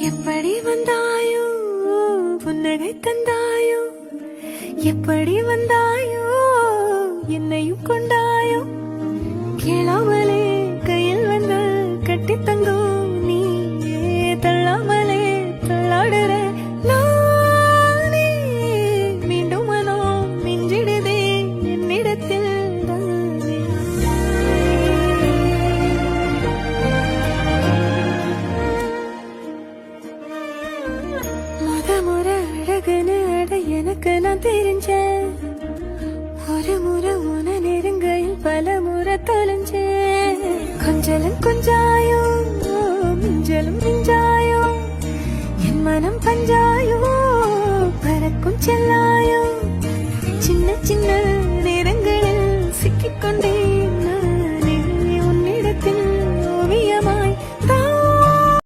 எப்படி வந்தாயோ புன்னகை தந்தாயோ எப்படி வந்தாயோ என்னையும் கொண்டாயோ கேளாமலே கையில் வந்து கட்டி தங்கும் நீ தள்ளாமலே தள்ளாடுற நானே மீண்டும் மனோ மிஞ்சிடுதே என்னிடத்தில் முறை அழகுன்னு அட எனக்கு நான் தெரிஞ்சேன் ஒரு முறை உன நெருங்கையில் பல முறை தொலைஞ்சேன் கொஞ்சலும் கொஞ்சாயோ மிஞ்சலும் மிஞ்சாயோ என் மனம் பஞ்சாயோ பறக்கும் செல்லாயோ சின்ன சின்ன நேரங்களில் சிக்கிக்கொண்டேன்